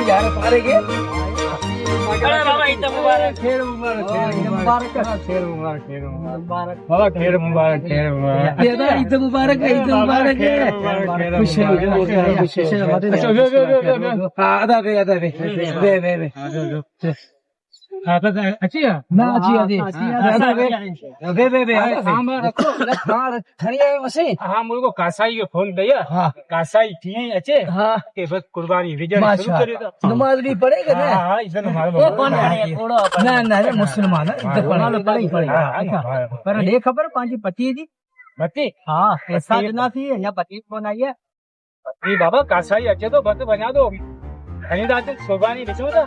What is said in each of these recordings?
यार पारे के अरे बाबा ईद मुबारक खेर मुबारक खेर मुबारक बाबा खेर मुबारक ईद मुबारक खुश आधा दे अच्छी है ना अच्छी हाँ मुझे को कासाई को फोन दिया हाँ कासाई थी अच्छे हाँ के बस कुर्बानी विजय शुरू करेगा नमाज भी पढ़ेगा ना हाँ इधर नमाज ना ना मुसलमान है इधर पढ़ना पड़ेगा पर ये खबर पांच पति जी पति हाँ ऐसा जना थी या पति फोन आई है पति बाबा कासाई अच्छे तो बस बना दो कहीं रात कुर्बानी बेचो था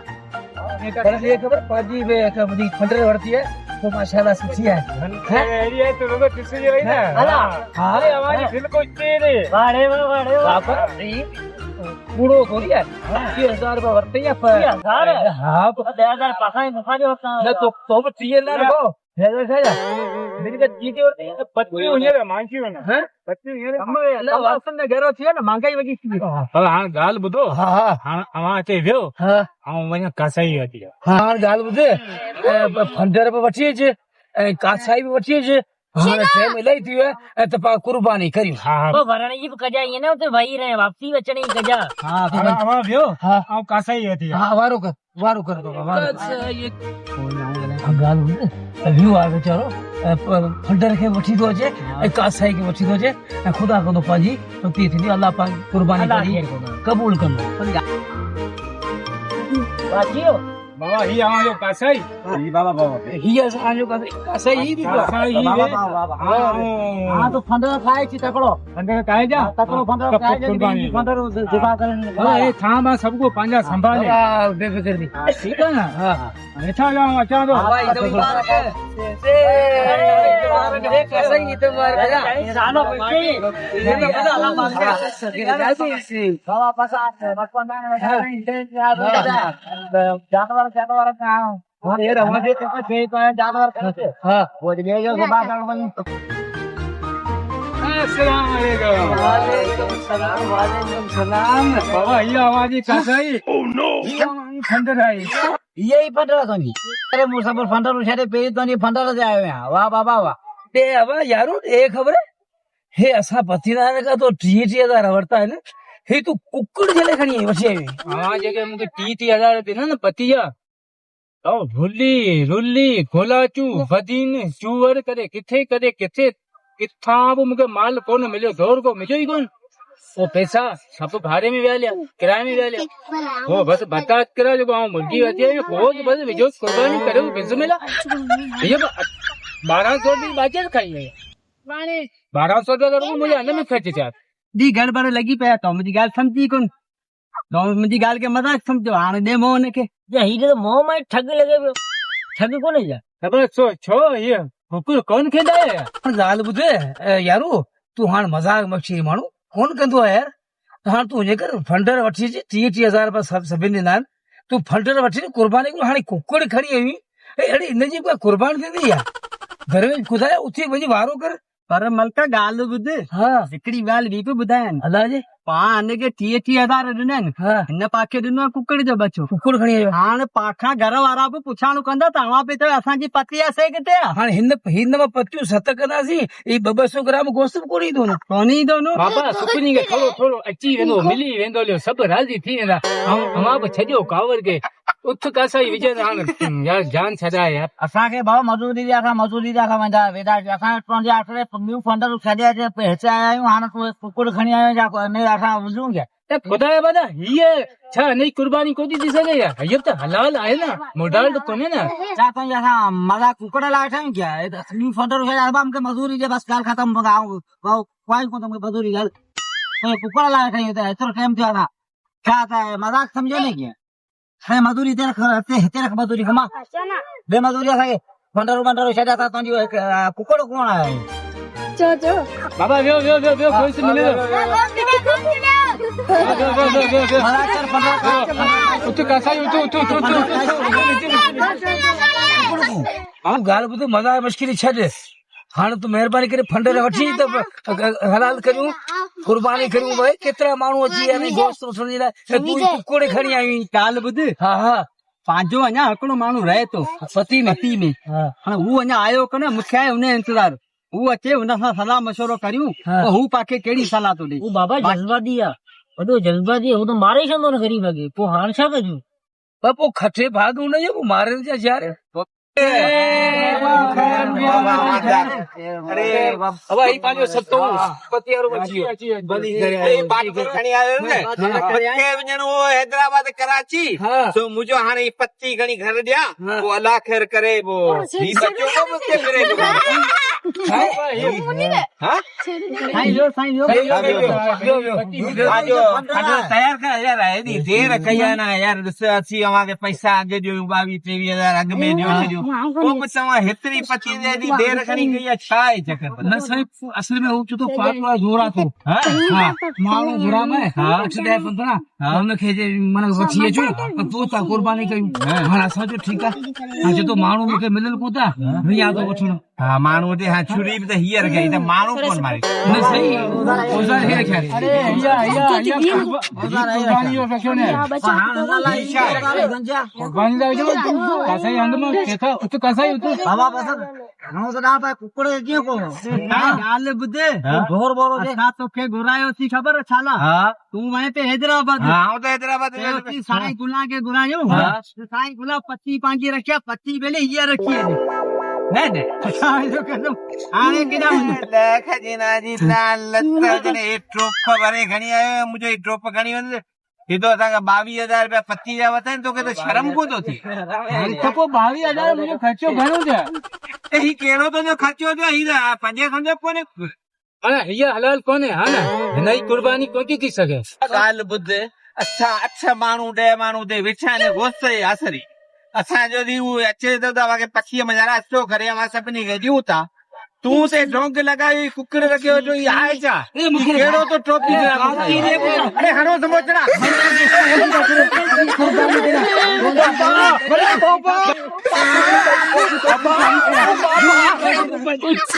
ये खबर पाजी वे कबड्डी फंडर भरती है तो माशाल्लाह सच्ची है ये तो लोग किसी ये वही ना हां अरे हमारी दिल को तेरे वाड़े बाबा पूरो थोड़ी है 3000 रुपए भरते हैं पर 3000 हां 2000 पासा ही मुखा होता है तो 30 ना रखो मेरी का जीते होती है 25 होने रे मांगी होना हैं 25 होने हम अल्लाह वासन में घेरो थी ना महंगाई वगी थी हां गाल बुधो हां हां अचे वियो हां वने कासाई होती है हां गाल बुधे फंडर पे वठी जे कासाई पे वठी जे हां टाइम इलाई थी है त पा कुर्बानी करी हां वो भरण जी कजा ये ना तो भाई रहे वापसी बचने कजा हां हां वियो हां कासाई होती है हां वारो कर दो ये गाल बुधे व्यू आ बेचारो फंडर के वठी दो जे कासाई के वठी दो जे खुदा को तो पाजी तो थी अल्लाह पाक कुर्बानी करी कबूल करनो बाजियो बाबा ही आयो कासाई ही बाबा ही आयो कासाई ही बाबा हां तो फंडर खाए छी तकड़ो फंडर खाए जा तकड़ो फंडर खाए जा फंडर जिबा करन ए थामा सबको पांजा संभाले बेफिक्र दी ठीक है ना हां अच्छा जाओ अच्छा दो भाई तो मुबारक है से कासाई तो मुबारक है सानो कोई ये तो पता अल्लाह मान के बाबा पासा बचपन में जानवर का हां ये रवा दे तो जानवर करते हां वो ले जो सुबह कर बन अस्सलाम वालेकुम वालेकुम सलाम बाबा ये आवाज कासाई ओह नो ये फंडर है यही फंडर संगी अरे मुसफर फंडर उछारे पे तो नहीं फंडर से आए हैं वाह बाबा वाह बे अब यारो एक खबर है हे असा पतिनार का तो 30,000 वरता है ना हे तू कुक्कड़ जले खणी है वछे हां जगह मुके 30,000 देना ना पतिया तो रुल्ली खोलाचू बदीन चूवर करे किथे किथा वो मुके माल कोन मिलियो दौर को मिलियो ही कोन वो पैसा सब भाड़े में व्या लिया किराए में व्या लिया वो बस बता करा जो गांव मुर्गी होती है बहुत बस जो कुर्बानी करे वो पैसे मिला ये 1200 भी बाजार खाई है 1200 रुपया मुझे अंदर में खर्च चाह दी घर पर लगी पे तो मुझी गाल समझी कोन तो मुझी गाल के मजाक समझो हां दे मोह ने के ये ही तो मोह में ठग लगे ठग कोने जा खबर छो ये हुकुर कौन खेदा है गाल बुधे यारो तू हां मजाक मक्षी मानू कौन कंदो है यार हां तू जे कर फंडर वठी 30,000 रुपया सब सभिन नान तू फंडर वठी कुर्बानी को हां कुकड़ खड़ी हुई अरे इन जी कोई कुर्बान दे दी यार घर में खुदा उठी वजी वारो कर पर मलका गाल बुध हां हिकड़ी गाल वी पे बुधायन अल्लाह जी पान के 30,000 दिनन हां इन पाखे दिनो कुकड़ जो बचो कुकड़ खणी हां पाखा घर वारा पे पुछाणो कंदा तवा पे तो असा जी पति से किते हां हिन में पतियो सत कदासी ई 200 ग्राम गोश्त कोनी दोनो बाबा सुकनी के थोड़ो अची वेंदो मिली वेंदो लियो सब राजी थी वेंदा हमा पे छजो कावर के उठ कासाई विजय यार जान छदा यार असा के बाबा मजदूरी जा वंदा वेदा असा पंजे आखरे न्यू फंडर छदे जे पेचे आयो हां कुकड़ खणी आयो जा ने असा वजू के ते खुदा बदा ये छा नहीं कुर्बानी को दी सके यार ये तो हलाल है ना मोडाल तो कोने ना जा तो ऐसा मजा कुकड़ ला था क्या न्यू फंडर है हम के मजदूरी जे बस गाल खत्म गाओ कोई को तुम मजदूरी गाल कुकड़ ला था ये तो टाइम था क्या था मजाक समझो नहीं क्या है मजदूरी तेरे मजदूरी कमा बे मजदूरी है फंडर शायद आता तो कुकड़ कौन है जो बाबा व्यो कोई से मिले उठ कासाई उठ हम गाल बुध मजा मुश्किल छे हाणे तूं महिरबानी करे फंडर वठी त हलाल करियूं कुर्बानी करियूं भाई केतिरा माण्हू अची विया आहिनि गोश्त वठण जे लाइ तूं कुकोड़े खणी आई ॻाल्हि ॿुध हा हा पंहिंजो अञा हिकिड़ो माण्हू रहे थो पति में में हाणे हू अञा आयो कोन मूंखे आहे हुन इंतज़ार हू अचे हुन सां सलाह मशवरो करियूं हाँ। त हू पाखे कहिड़ी सलाह थो ॾे वो बाबा जज़्बाती आहे वॾो जज़्बाती आहे, वो तो मारे छॾंदो न ग़रीब खे, पोइ हाणे छा कजूं? पर पोइ खटे भाग हुनजो पोइ मारे जा यार भाई पंहिंजो सतो पति वारो अची हैदराबाद कराची हाँ। तो मुझो हाणे पत्ती घणी घर ॾियां पोइ अलाह ख़ैर करे पोइ तयार कर यार हेॾी देर कई आहे न यार ॾिस असीं अव्हांखे पैसा अॻे ॾियूं 22-23 हज़ार अॻ में ॾियो पोइ बि तव्हां हेतिरी पची हेॾी देर खणी कई आहे छा आहे चकर न साईं असल में हू चयो तो फाटवा जोरा थो हा माण्हू घुरा में 8-10-15 हुनखे जे मन वठी अचूं पर तूं था कुर्बानी कयूं हाणे असां जो ठीकु आहे हाणे जो तो माण्हू मूंखे मिलनि कोन था रिया थो वठणु हा माण्हू ॾे हा छुरी बि त हीअर कई त माण्हू कोन मारे न सही औज़ार हे रखिया कुर्बानी जो रखियो ने कुर्बानी दा जो कासाई हंद में केथा उत कासाई उत ॻाल्हि ॿुध गोर बोरो छा तोखे घुरायो थी ख़बर छाला तूं वञे ते हैदराबाद हा आऊं त हैदराबाद साईं गुला खे घुरायो साईं गुला पची पंहिंजी रखिया पची पहले हीअ रखी हाणे केॾा लख जिना जी लत जने ट्रोप भरे खणी आयो मुंहिंजो ट्रोप खणी वञ हे तो असांखे 22,000 रुपया पत्ती जा वठनि तोखे त शर्म कोन थो थिए त पोइ 22,000 मुंहिंजो ख़र्चो घणो थिया ही कहिड़ो तुंहिंजो ख़र्चो थियो ही त पंजे सम्झो कोन्हे हाणे हीअ हलाल कोन्हे हा न हिन जी कुर्बानी कोन थी सघे ॻाल्हि ॿुध असां 8 माण्हू 10 माण्हू ते विछा ने गोश्त जे आसरी असांजो दी हू अचे तो तव्हांखे पछीअ में जरा अचो करे असां सभिनी खे ॾियूं था तूं ते ढोंग लॻाई कुकड़ रखियो जो ही आहे छा कहिड़ो तो टोपी अरे हणो समोचड़ा